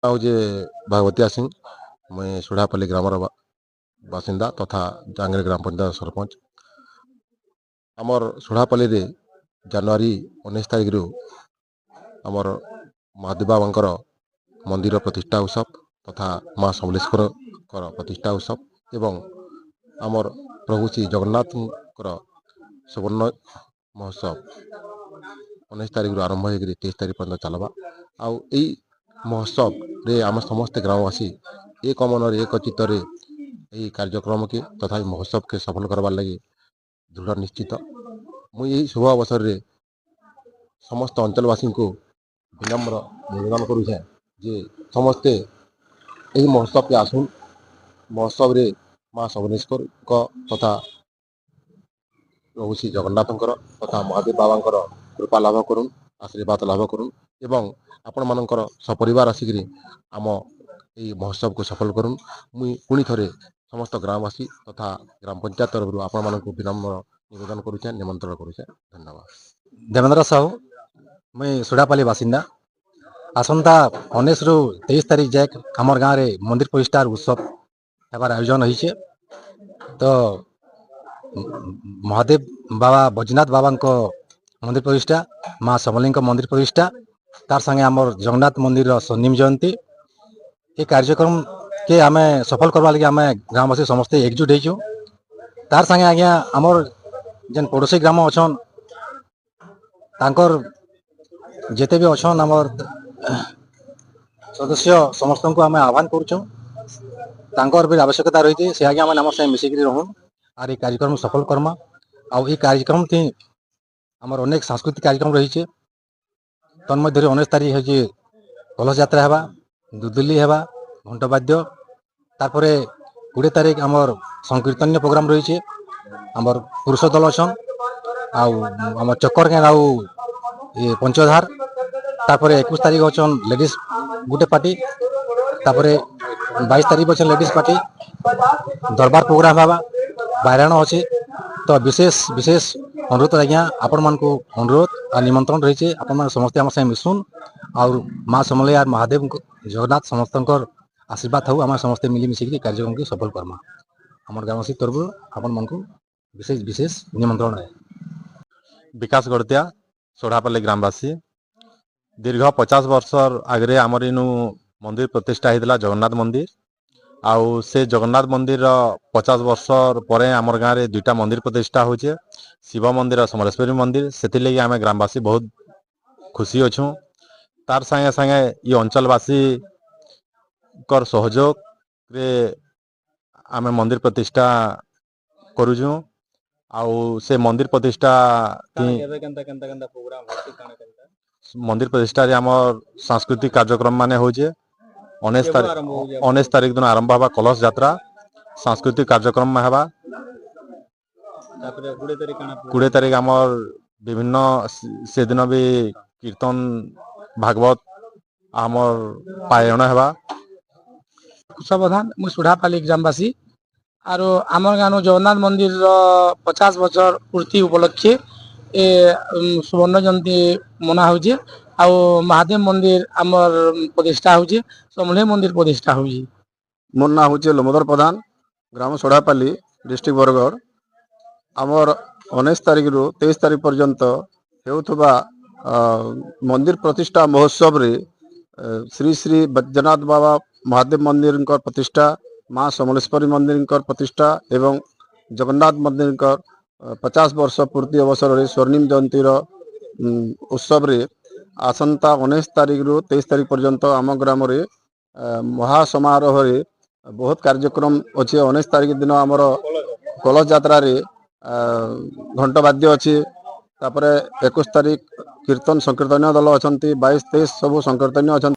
ହଉଛି ଭାଗବତିଆ ସିଂ। ମୁଇଁ ସୁଢାପଲ୍ଲୀ ଗ୍ରାମର ବାସିନ୍ଦା ତଥା ଜାଙ୍ଗିର ଗ୍ରାମ ପଞ୍ଚାୟତ ସରପଞ୍ଚ। ଆମର ସୁଢାପଲ୍ଲୀରେ ଜାନୁଆରୀ 19 ତାରିଖରୁ ଆମର ମହାଦେବ ବାବାଙ୍କର ମନ୍ଦିର ପ୍ରତିଷ୍ଠା ଉତ୍ସବ ତଥା ମା ସମଲେଶ୍ୱରଙ୍କର ପ୍ରତିଷ୍ଠା ଉତ୍ସବ ଏବଂ ଆମର ପ୍ରଭୁ ଶ୍ରୀ ଜଗନ୍ନାଥଙ୍କର ସୁବର୍ଣ୍ଣ ମହୋତ୍ସବ 19 ତାରିଖରୁ ଆରମ୍ଭ ହେଇକରି 23 ତାରିଖ ପର୍ଯ୍ୟନ୍ତ ଚାଲବା। ଆଉ ଏଇ ମହୋତ୍ସବରେ ଆମେ ସମସ୍ତେ ଗ୍ରାମବାସୀ ଏକ ମନରେ ଏକ ଚିତ୍ତରେ ଏହି କାର୍ଯ୍ୟକ୍ରମକେ ତଥା ଏହି ମହୋତ୍ସବକେ ସଫଳ କରବାର୍ ଲାଗି ଦୃଢ଼ ନିଶ୍ଚିତ। ମୁଇଁ ଏହି ଶୁଭ ଅବସରରେ ସମସ୍ତ ଅଞ୍ଚଳବାସୀଙ୍କୁ ବିନମ୍ର ନିବେଦନ କରୁଛେଁ ଯେ ସମସ୍ତେ ଏହି ମହୋତ୍ସବକେ ଆସୁନ୍। ମହୋତ୍ସବରେ ମା ସମଲେଶ୍ୱରଙ୍କ ତଥା ପ୍ରଭୁ ଶ୍ରୀ ଜଗନ୍ନାଥଙ୍କର ତଥା ମହାଦେବ ବାବାଙ୍କର କୃପା ଲାଭ କରୁନ୍, ଆଶୀର୍ବାଦ ଲାଭ କରୁନ୍ ଏବଂ ଆପଣମାନଙ୍କର ସପରିବାର ଆସିକିରି ଆମ ଏହି ମହୋତ୍ସବକୁ ସଫଳ କରୁନ୍। ମୁଇଁ ପୁଣି ଥରେ ସମସ୍ତ ଗ୍ରାମବାସୀ ତଥା ଗ୍ରାମ ପଞ୍ଚାୟତ ତରଫରୁ ଆପଣମାନଙ୍କୁ ବିନମ୍ର ନିବେଦନ କରୁଛେଁ, ନିମନ୍ତ୍ରଣ କରୁଛେଁ। ଧନ୍ୟବାଦ। ଦେବେନ୍ଦ୍ର ସାହୁ, ମୁଇଁ ସୁଢାପଲ୍ଲୀ ବାସିନ୍ଦା। ଆସନ୍ତା 19ରୁ 23 ତାରିଖ ଯାଏ ଆମର ଗାଁରେ ମନ୍ଦିର ପ୍ରତିଷ୍ଠାର ଉତ୍ସବ ହେବାର ଆୟୋଜନ ହେଇଛେ। ତ ମହାଦେବ ବାବା ବୈଜନାଥ ବାବାଙ୍କ ମନ୍ଦିର ପ୍ରତିଷ୍ଠା, ମା ସମଲେଇଙ୍କ ମନ୍ଦିର ପ୍ରତିଷ୍ଠା, ତାର ସାଙ୍ଗେ ଆମର ଜଗନ୍ନାଥ ମନ୍ଦିରର ସ୍ୱର୍ଣ୍ଣିମ ଜୟନ୍ତୀ, ଏ କାର୍ଯ୍ୟକ୍ରମକେ ଆମେ ସଫଳ କରବା ଲାଗି ଆମେ ଗ୍ରାମବାସୀ ସମସ୍ତେ ଏକଜୁଟ ହେଇଛୁ। ତାର ସାଙ୍ଗେ ଆଜ୍ଞା ଆମର ଯେନ୍ ପଡ଼ୋଶୀ ଗ୍ରାମ ଅଛନ୍ ତାଙ୍କର ଯେତେ ବି ଅଛନ୍ ଆମର ସଦସ୍ୟ ସମସ୍ତଙ୍କୁ ଆମେ ଆହ୍ୱାନ କରୁଛୁଁ। ତାଙ୍କର ବି ଆବଶ୍ୟକତା ରହିଛି ସେ ଆଜ୍ଞା ମାନେ ଆମର ସାଙ୍ଗେ ମିଶିକିରି ରହୁନ୍ ଆର୍ এই କାର୍ଯ୍ୟକ୍ରମ ସଫଳ କର୍ମା। ଆଉ এই କାର୍ଯ୍ୟକ୍ରମଥି ଆମର ଅନେକ ସାଂସ୍କୃତିକ କାର୍ଯ୍ୟକ୍ରମ ରହିଛି। ତନ୍ମଧ୍ୟରୁ 19 ତାରିଖ ହେଉଛି କଲସ ଯାତ୍ରା ହେବା, ଦୁଦୁଲି ହେବା, ଘଣ୍ଟବାଦ୍ୟ। ତାପରେ 20 ତାରିଖ ଆମର ସଂକୀର୍ତ୍ତନ୍ୟ ପ୍ରୋଗ୍ରାମ ରହିଛି। ଆମର ପୁରୁଷ ଦଳ ଅଛନ୍ ଆଉ ଆମର ଚକର ଗେନ୍ ଆଉ ପଞ୍ଚଧାର। ତାପରେ 21 ତାରିଖ ଅଛନ୍ ଲେଡ଼ିଜ ଗୋଟେ ପାର୍ଟି। ତାପରେ 22 ତାରିଖ ଅଛନ୍ ଲେଡ଼ିଜ ପାର୍ଟି। ଦରବାର ପ୍ରୋଗ୍ରାମ ହେବା, ବାଇରାଣ ଅଛି। ତ ବିଶେଷ ଅନୁରୋଧ ଆଜ୍ଞା ଆପଣମାନଙ୍କୁ ଅନୁରୋଧ ଆଉ ନିମନ୍ତ୍ରଣ ରହିଛି ଆପଣମାନେ ସମସ୍ତେ ଆମ ସାଙ୍ଗେ ମିଶୁନ୍ ଆଉ ମା ସମଲେଇ ଆର୍ ମହାଦେବ ଜଗନ୍ନାଥ ସମସ୍ତଙ୍କର ଆଶୀର୍ବାଦ ଥାଉ। ଆମେ ସମସ୍ତେ ମିଳିମିଶିକି କାର୍ଯ୍ୟକ୍ରମକୁ ସଫଳ କର୍ମା। ଆମର ଗ୍ରାମବାସୀ ତରଫରୁ ଆପଣମାନଙ୍କୁ ବିଶେଷ ନିମନ୍ତ୍ରଣ है। ବିକାଶ ଗଡ଼ତିଆ, ସୁଢାପଲ୍ଲୀ ଗ୍ରାମବାସୀ। ଦୀର୍ଘ 50 ବର୍ଷର ଆଗରେ ଆମର ଇନୁ ମନ୍ଦିର ପ୍ରତିଷ୍ଠା ହେଇଥିଲା ଜଗନ୍ନାଥ ମନ୍ଦିର। ଆଉ ସେ ଜଗନ୍ନାଥ ମନ୍ଦିରର 50 ବର୍ଷର ପରେ ଆମର ଗାଁରେ ଦୁଇଟା ମନ୍ଦିର ପ୍ରତିଷ୍ଠା ହଉଛେ, ଶିବ ମନ୍ଦିର, ସମଲେଶ୍ୱରୀ ମନ୍ଦିର। ସେଥିଲାଗି ଆମେ ଗ୍ରାମବାସୀ ବହୁତ ଖୁସି ଅଛୁଁ। ତାର ସାଙ୍ଗେ ସାଙ୍ଗେ ଇ ଅଞ୍ଚଳବାସୀଙ୍କର ସହଯୋଗରେ ଆମେ ମନ୍ଦିର ପ୍ରତିଷ୍ଠା କରୁଛୁଁ। ଆଉ ସେ ମନ୍ଦିର ପ୍ରତିଷ୍ଠା ମନ୍ଦିର ପ୍ରତିଷ୍ଠାରେ ଆମର ସାଂସ୍କୃତିକ କାର୍ଯ୍ୟକ୍ରମ ମାନେ ହଉଛେ। 19 ତାରିଖ ଦିନ ଆରମ୍ଭ ହେବା କଲସ ଯାତ୍ରା, ସାଂସ୍କୃତିକ କାର୍ଯ୍ୟକ୍ରମ ହେବା। 20 ତାରିଖ ଆମର ବିଭିନ୍ନ ସେଦିନ ବି କୀର୍ତ୍ତନ ଭାଗବତ ଆମର ପାୟଣ ହେବା। କୁଶବଧାନ, ମୁଁ ସୁଢାପଲ୍ଲୀ ଗ୍ରାମବାସୀ। ଆରୁ ଆମର ଗାଁର ଜଗନ୍ନାଥ ମନ୍ଦିରର 50 ବର୍ଷର ପୂର୍ତ୍ତି ଉପଲକ୍ଷେ ଏ ସୁବର୍ଣ୍ଣ ଜୟନ୍ତୀ ମନା ହଉଛେ। ଆଉ ମହାଦେବ ମନ୍ଦିର ଆମର ପ୍ରତିଷ୍ଠା ହଉଛେ, ସମଲେଇ ମନ୍ଦିର ପ୍ରତିଷ୍ଠା ହଉଛି। ମୋର ନାଁ ହେଉଛି ଲମ୍ବୋଦର ପ୍ରଧାନ, ଗ୍ରାମ ସୋଢ଼ାପଲ୍ଲୀ, ଡିଷ୍ଟ୍ରିକ୍ଟ ବରଗଡ଼। ଆମର 19 ତାରିଖରୁ 23 ତାରିଖ ପର୍ଯ୍ୟନ୍ତ ହେଉଥିବା ମନ୍ଦିର ପ୍ରତିଷ୍ଠା ମହୋତ୍ସବରେ ଶ୍ରୀ ଶ୍ରୀ ବୈଦ୍ୟନାଥ ବାବା ମହାଦେବ ମନ୍ଦିରଙ୍କ ପ୍ରତିଷ୍ଠା, ମା ସମଲେଶ୍ୱରୀ ମନ୍ଦିରଙ୍କ ପ୍ରତିଷ୍ଠା ଏବଂ ଜଗନ୍ନାଥ ମନ୍ଦିରଙ୍କ 50 ବର୍ଷ ପୂର୍ତ୍ତି ଅବସରରେ ସ୍ୱର୍ଣ୍ଣିମ ଜୟନ୍ତୀର ଉତ୍ସବରେ ଆସନ୍ତା 19 ତାରିଖରୁ 23 ତାରିଖ ପର୍ଯ୍ୟନ୍ତ ଆମ ଗ୍ରାମରେ ମହାସମାରୋହରେ ବହୁତ କାର୍ଯ୍ୟକ୍ରମ ଅଛି। 19 ତାରିଖ ଦିନ ଆମର କଳସ ଯାତ୍ରାରେ ଘଣ୍ଟ ବାଦ୍ୟ ଅଛି। ତାପରେ 21 ତାରିଖ କୀର୍ତ୍ତନ ସଂକୀର୍ତ୍ତନ୍ୟ ଦଳ ଅଛନ୍ତି, 22, 23 ସବୁ ସଂକୀର୍ତ୍ତନ୍ୟ ଅଛନ୍ତି।